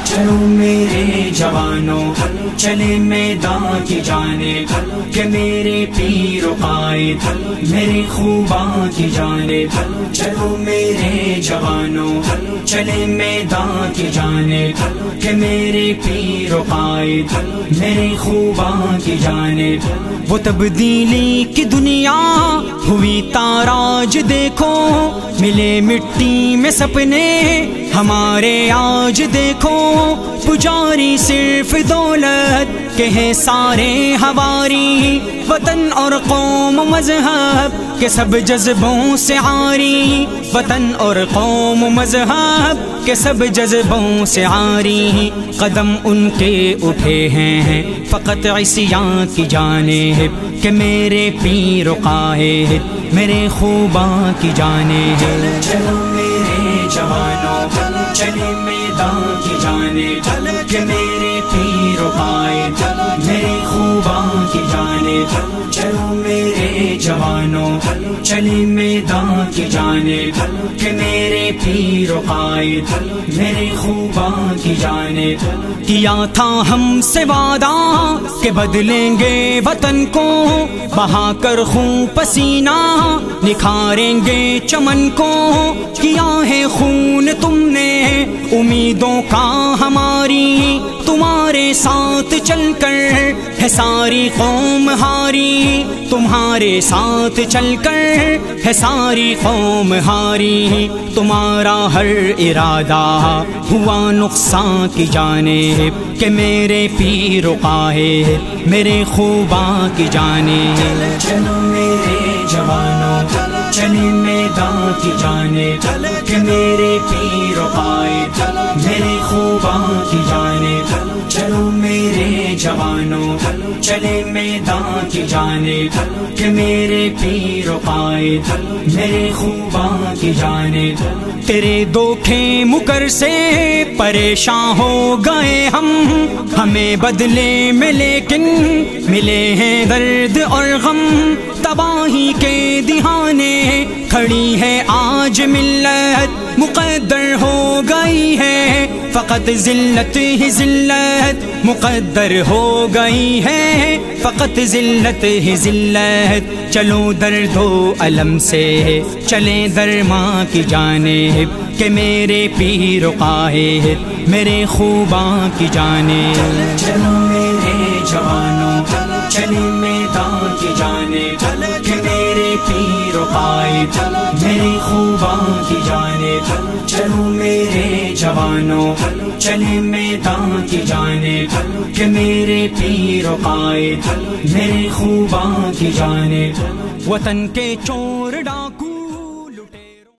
چلو میرے جوانوں چلے میدان کی جانب کہ میرے پیر و قائد میرے خوباں کی جانب چلو میرے جوانوں چلے میدان کی جانب کہ میرے پیر و قائد میرے خوباں کی جانب وہ تبدیلی کی دنیا ہوئی تاراج دیکھو ملے مٹی میں سپنے ہمارے آج دیکھو پجاری صرف دولت کے ہیں سارے ہواری وطن اور قوم مذہب کے سب جذبوں سے عاری وطن اور قوم مذہب کے سب جذبوں سے عاری قدم ان کے اٹھے ہیں فقط عصیاں کی جانب کہ میرے پیر و قائد میرے خوباں کی جانب چلو میرے جوانوں چلے میدان کی جانب کہ میرے پیر و قائد میرے خوباں کی جانب چلو میرے جوانوں چلے میدان کی جانب کہ میرے پیر و قائد میرے خوباں کی جانب کیا تھا ہم سے وعدہ کہ بدلیں گے وطن کو بہا کر خون پسینہ نکھاریں گے چمن کو کیا ہے خون تم نے امیدوں کا ہماری تمہارے ساتھ چل کر ہے ساری قوم ہاری تمہارے ساتھ چل کر ہے ساری قوم ہاری تمہارا ہر ارادہ ہوا نقصان کی جانب کہ میرے پیر و قائد میرے خوباں کی جانب چلو میرے جوانوں چلے میدان کی جانب کہ میرے پیر و قائد میرے خوباں کی جانب چلو میرے جوانوں چلے میدان کی جانب کہ میرے پیر و قائد میرے خوباں کی جانب تیرے دھوکے مکر سے پریشان ہو گئے ہمیں بدلے میں لیکن ملے ہیں درد اور غم تباہی کے دہانے کھڑی ہے آج ملت مقدر ہو گئی ہے فقط ذلت ہی ذلت مقدر ہو گئی ہے فقط ذلت ہی ذلت چلو درد و الم سے چلیں درماں کی جانب کہ میرے پیر و قائد میرے خوباں کی جانب چلو میرے جوانوں چلے میدان کی جانب کہ میرے پیر و قائد میرے خوباں کی جانب چلو میرے جوانوں چلے میدان کی جانب کہ میرے پیر و قائد میرے خوباں کی جانب وطن کے چور ڈاکو